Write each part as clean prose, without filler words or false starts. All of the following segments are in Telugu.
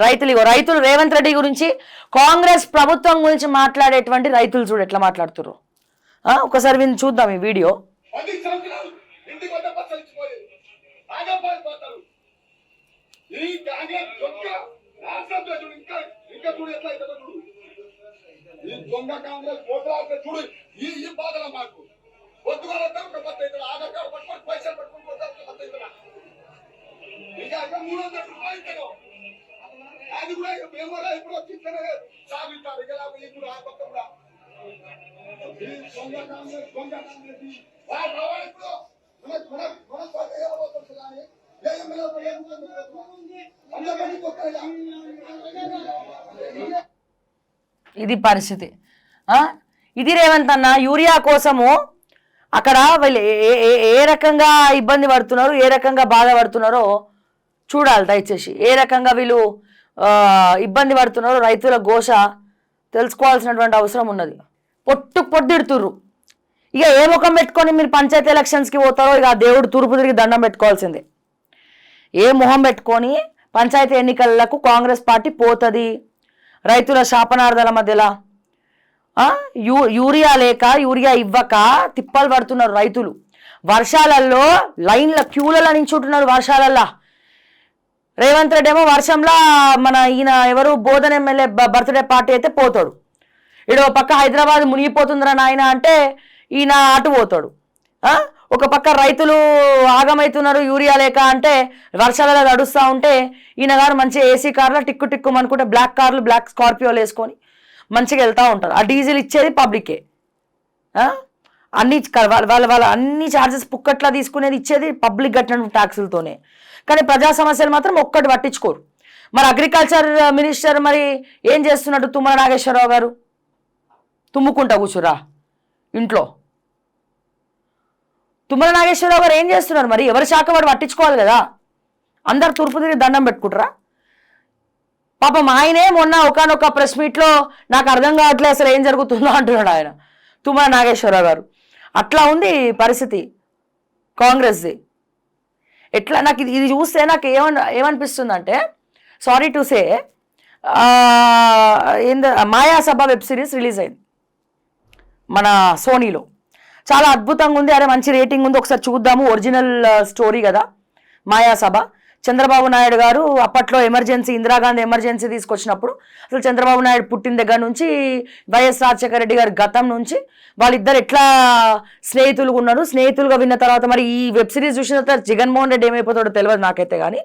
రైతులు రేవంత్ రెడ్డి గురించి కాంగ్రెస్ ప్రభుత్వం గురించి మాట్లాడేటువంటి రైతులు చూడు ఎట్లా మాట్లాడుతున్నారు. ఒకసారి విని చూద్దాం ఈ వీడియో. అది కూడా ఇప్పుడు వచ్చిందనే సాగుతారు ఇప్పుడు ఆ పక్క కూడా ఇది పరిస్థితి. ఇది రేవంత్ అన్న యూరియా కోసము అక్కడ వీళ్ళు ఏ రకంగా ఇబ్బంది పడుతున్నారో ఏ రకంగా బాధపడుతున్నారో చూడాలి దయచేసి. ఏ రకంగా వీళ్ళు ఇబ్బంది పడుతున్నారో రైతుల ఘోష తెలుసుకోవాల్సినటువంటి అవసరం ఉన్నది. పొద్దుడుతుర్రు. ఇక ఏ ముఖం పెట్టుకొని మీరు పంచాయతీ ఎలక్షన్స్కి పోతారో ఇక దేవుడు తూర్పు తిరిగి దండం పెట్టుకోవాల్సిందే. ఏ మొహం పెట్టుకొని పంచాయతీ ఎన్నికలకు కాంగ్రెస్ పార్టీ పోతుంది? రైతుల శాపనార్థాల మధ్యలో యూరియా లేక యూరియా ఇవ్వక తిప్పలు పడుతున్నారు రైతులు. వర్షాలలో లైన్ల క్యూలలో నించుంటున్నారు. వర్షాలల్లా రేవంత్ రెడ్డి ఏమో వర్షంలో మన ఈయన ఎవరు బోధన ఎమ్మెల్యే బర్త్డే పార్టీ అయితే పోతాడు. ఇడో పక్క హైదరాబాద్ మునిగిపోతుందిరా నాయన అంటే ఈయన అటు పోతాడు. ఒక పక్క రైతులు ఆగమవుతున్నారు యూరియా లేక అంటే వర్షాలలో నడుస్తూ ఉంటే ఈయన గారు మంచి ఏసీ కార్లో టిక్కు అనుకుంటే బ్లాక్ కార్లు బ్లాక్ స్కార్పియోలు వేసుకొని మంచిగా వెళ్తూ ఉంటారు. ఆ డీజిల్ ఇచ్చేది పబ్లికే. అన్ని వాళ్ళ అన్ని ఛార్జెస్ పుక్కట్లా తీసుకునేది ఇచ్చేది పబ్లిక్ కట్టిన ట్యాక్సులతోనే. కానీ ప్రజా సమస్యలు మాత్రం ఒక్కటి పట్టించుకోరు. మరి అగ్రికల్చర్ మినిస్టర్ మరి ఏం చేస్తున్నట్టు తుమ్మల నాగేశ్వరరావు గారు తుమ్ముకుంటా కూర్చురా ఇంట్లో. తుమ్మల నాగేశ్వరరావు గారు ఏం చేస్తున్నారు? మరి ఎవరి శాఖ వాడు పట్టించుకోవాలి కదా. అందరు తూర్పు తిరిగి దండం పెట్టుకుంటారా? పాపం ఆయనే మొన్న ఒకనొక ప్రెస్ మీట్లో నాకు అర్థం కావట్లేదు అసలు ఏం జరుగుతుందో అంటున్నాడు ఆయన తుమ్మల నాగేశ్వరరావు గారు. అట్లా ఉంది పరిస్థితి కాంగ్రెస్ది. ఎట్లా నాకు ఇది చూస్తే నాకు ఏమనిపిస్తుందంటే sorry to say Mayasabha web series release అయింది మన సోనీలో. చాలా అద్భుతంగా ఉంది. అరే మంచి రేటింగ్ ఉంది, ఒకసారి చూద్దాము. ఒరిజినల్ స్టోరీ కదా మాయాసభ. చంద్రబాబు నాయుడు గారు అప్పట్లో ఎమర్జెన్సీ ఇందిరాగాంధీ ఎమర్జెన్సీ తీసుకొచ్చినప్పుడు అసలు చంద్రబాబు నాయుడు పుట్టిన దగ్గర నుంచి వైఎస్ రాజశేఖర రెడ్డి గారి గతం నుంచి వాళ్ళిద్దరు ఎట్లా స్నేహితులుగా ఉన్నారు. స్నేహితులుగా విన్న తర్వాత మరి ఈ వెబ్ సిరీస్ చూసిన తర్వాత జగన్మోహన్ రెడ్డి ఏమైపోతాడో తెలియదు నాకైతే. కానీ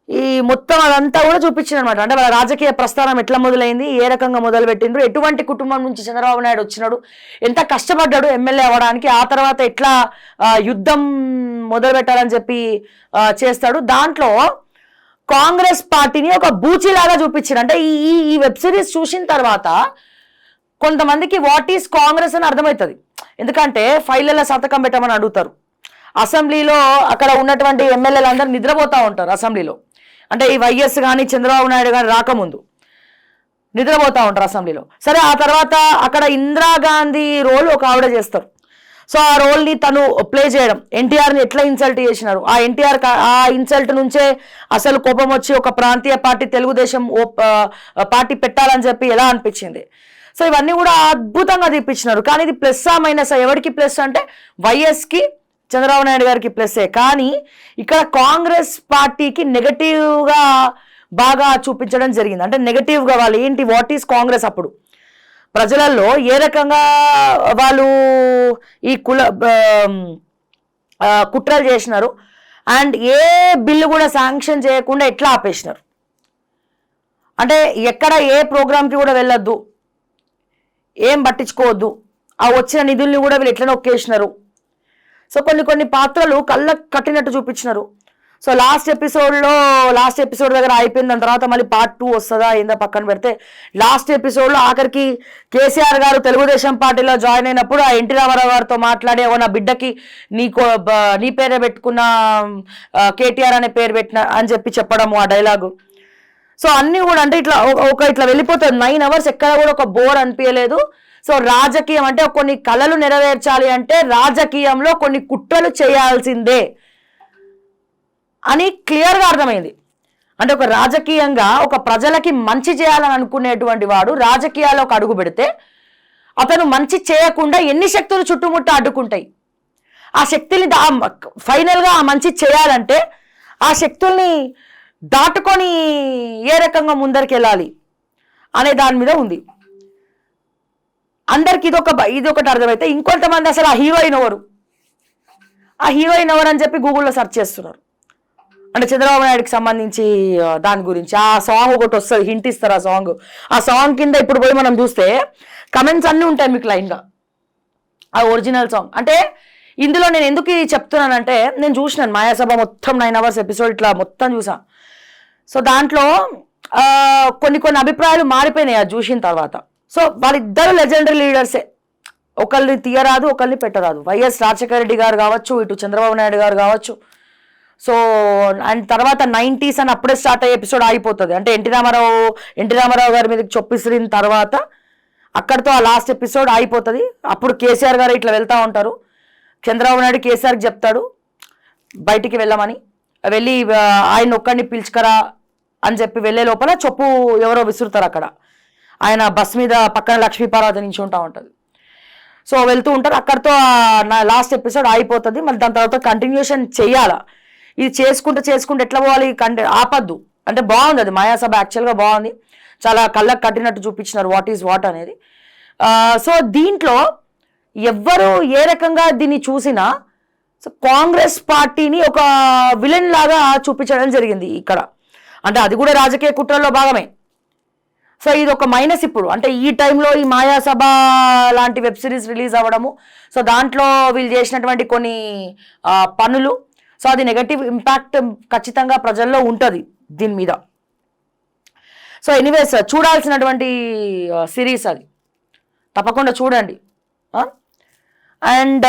ఈ మొత్తం అదంతా కూడా చూపించింది అనమాట. అంటే వాళ్ళ రాజకీయ ప్రస్థానం ఎట్లా మొదలైంది, ఏ రకంగా మొదలుపెట్టిండ్రు, ఎటువంటి కుటుంబం నుంచి చంద్రబాబు నాయుడు వచ్చినాడు, ఎంత కష్టపడ్డాడు ఎమ్మెల్యే అవ్వడానికి, ఆ తర్వాత ఎట్లా యుద్ధం మొదలు పెట్టాలని చెప్పి చేస్తాడు. దాంట్లో కాంగ్రెస్ పార్టీని ఒక బూచిలాగా చూపించారు. అంటే ఈ వెబ్ సిరీస్ చూసిన తర్వాత కొంతమందికి వాట్ ఈస్ కాంగ్రెస్ అని అర్థమవుతుంది. ఎందుకంటే ఫైళ్ళలో సంతకం పెట్టమని అడుగుతారు. అసెంబ్లీలో అక్కడ ఉన్నటువంటి ఎమ్మెల్యేలు అందరూ నిద్రపోతూ ఉంటారు అసెంబ్లీలో. అంటే ఈ వైఎస్ కానీ చంద్రబాబు నాయుడు కానీ రాకముందు నిద్రపోతూ ఉంటారు అసెంబ్లీలో. సరే ఆ తర్వాత అక్కడ ఇందిరాగాంధీ రోల్ ఒక ఆవిడ చేస్తారు. సో ఆ రోల్ని తను ప్లే చేయడం, ఎన్టీఆర్ని ఎట్లా ఇన్సల్ట్ చేసినారు, ఆ ఎన్టీఆర్ ఆ ఇన్సల్ట్ నుంచే అసలు కోపం వచ్చి ఒక ప్రాంతీయ పార్టీ తెలుగుదేశం పార్టీ పెట్టాలని చెప్పి ఎలా అనిపించింది. సో ఇవన్నీ కూడా అద్భుతంగా తీపించినారు. కానీ ఇది ప్లస్సా మైనసా? ఎవరికి ప్లస్ అంటే వైఎస్కి చంద్రబాబు నాయుడు గారికి ప్లస్సే. కానీ ఇక్కడ కాంగ్రెస్ పార్టీకి నెగటివ్గా బాగా చూపించడం జరిగింది. అంటే నెగటివ్గా వాళ్ళు ఏంటి, వాట్ ఈస్ కాంగ్రెస్ అప్పుడు ప్రజలలో ఏ రకంగా వాళ్ళు ఈ కుట్రలు చేసినారు అండ్ ఏ బిల్లు కూడా శాంక్షన్ చేయకుండా ఎట్లా ఆపేసినారు. అంటే ఎక్కడ ఏ ప్రోగ్రామ్కి కూడా వెళ్ళొద్దు, ఏం పట్టించుకోవద్దు, ఆ వచ్చిన నిధుల్ని కూడా వీళ్ళు ఎట్లా నొక్కేసినారు. సో కొన్ని పాత్రలు కళ్ళకు కట్టినట్టు చూపించినారు. సో లాస్ట్ ఎపిసోడ్ దగ్గర అయిపోయింది. దాని తర్వాత మళ్ళీ పార్ట్ 2 వస్తుందా ఏందో పక్కన పెడితే లాస్ట్ ఎపిసోడ్లో ఆఖరికి కేసీఆర్ గారు తెలుగుదేశం పార్టీలో జాయిన్ అయినప్పుడు ఆ ఎన్టీ రామారావు గారితో మాట్లాడి నా బిడ్డకి నీ పేరే పెట్టుకున్న కేటీఆర్ అనే పేరు పెట్టిన అని చెప్పి చెప్పడము ఆ డైలాగు. సో అన్నీ కూడా అంటే ఇట్లా వెళ్ళిపోతుంది. 9 hours ఎక్కడ కూడా ఒక బోర్ అనిపించలేదు. సో రాజకీయం అంటే కొన్ని కళలు నెరవేర్చాలి అంటే రాజకీయంలో కొన్ని కుట్రలు చేయాల్సిందే అని క్లియర్గా అర్థమైంది. అంటే ఒక రాజకీయంగా ఒక ప్రజలకి మంచి చేయాలని అనుకునేటువంటి వాడు రాజకీయాల్లోకి అడుగు పెడితే అతను మంచి చేయకుండా ఎన్ని శక్తులు చుట్టుముట్ట అడ్డుకుంటాయి. ఆ శక్తుల్ని ఫైనల్గా ఆ మంచి చేయాలంటే ఆ శక్తుల్ని దాటుకొని ఏ రకంగా ముందరికి వెళ్ళాలి అనే దాని మీద ఉంది. అందరికి ఇదొకటి అర్థమైతే ఇంకొంతమంది అసలు ఆ హీరోయిన్ ఎవరు అని చెప్పి గూగుల్లో సెర్చ్ చేస్తున్నారు. అంటే చంద్రబాబు నాయుడుకి సంబంధించి దాని గురించి ఆ సాంగ్ ఒకటి వస్తుంది, హింట్ ఇస్తారు. ఆ సాంగ్ కింద ఇప్పుడు పోయి మనం చూస్తే కమెంట్స్ అన్నీ ఉంటాయి మీకు లైన్గా. ఆ ఒరిజినల్ సాంగ్ అంటే ఇందులో నేను ఎందుకు చెప్తున్నానంటే నేను చూసినాను మాయాసభ మొత్తం 9 hours ఎపిసోడ్ ఇట్లా మొత్తం చూసా. సో దాంట్లో కొన్ని అభిప్రాయాలు మారిపోయినాయి అది చూసిన తర్వాత. సో వాళ్ళిద్దరు లెజెండరీ లీడర్సే, ఒకరిని తీయరాదు ఒకరిని పెట్టరాదు. వైఎస్ రాజశేఖర రెడ్డి గారు కావచ్చు, ఇటు చంద్రబాబు నాయుడు గారు కావచ్చు. సో అండ్ తర్వాత 90s అని అప్పుడే స్టార్ట్ అయ్యే ఎపిసోడ్ ఆగిపోతుంది. అంటే ఎన్టీ రామారావు గారి మీదకి చొప్పిసిరిన తర్వాత అక్కడితో ఆ లాస్ట్ ఎపిసోడ్ ఆగిపోతుంది. అప్పుడు కేసీఆర్ గారు ఇట్లా వెళ్తూ ఉంటారు. చంద్రబాబు నాయుడు కేసీఆర్కి చెప్తాడు బయటికి వెళ్ళమని, వెళ్ళి ఆయన ఒక్కడిని పిలుచుకరా అని చెప్పి వెళ్ళే లోపల చొప్పు ఎవరో విసురుతారు అక్కడ. ఆయన బస్ మీద పక్కన లక్ష్మీపార్వతి నుంచి ఉంటుంది. సో వెళ్తూ ఉంటారు, అక్కడితో నా లాస్ట్ ఎపిసోడ్ ఆగిపోతుంది. మళ్ళీ దాని తర్వాత కంటిన్యూషన్ చెయ్యాలా. ఇది చేసుకుంటూ ఎట్లా పోవాలి, ఆపద్దు. అంటే బాగుంది అది మాయాసభ, యాక్చువల్గా బాగుంది. చాలా కళ్ళకు కట్టినట్టు చూపించినారు వాట్ ఈజ్ వాట్ అనేది. సో దీంట్లో ఎవ్వరు ఏ రకంగా దీన్ని చూసినా సో కాంగ్రెస్ పార్టీని ఒక విలన్ లాగా చూపించడం జరిగింది ఇక్కడ. అంటే అది కూడా రాజకీయ కుట్రల్లో భాగమే. సో ఇది ఒక మైనస్ ఇప్పుడు. అంటే ఈ టైంలో ఈ మాయాసభ లాంటి వెబ్ సిరీస్ రిలీజ్ అవ్వడము, సో దాంట్లో వీళ్ళు చేసినటువంటి కొన్ని పనులు, సో అది నెగటివ్ ఇంపాక్ట్ ఖచ్చితంగా ప్రజల్లో ఉంటుంది దీని మీద. సో ఎనీవేస్ చూడాల్సినటువంటి సిరీస్ అది, తప్పకుండా చూడండి. అండ్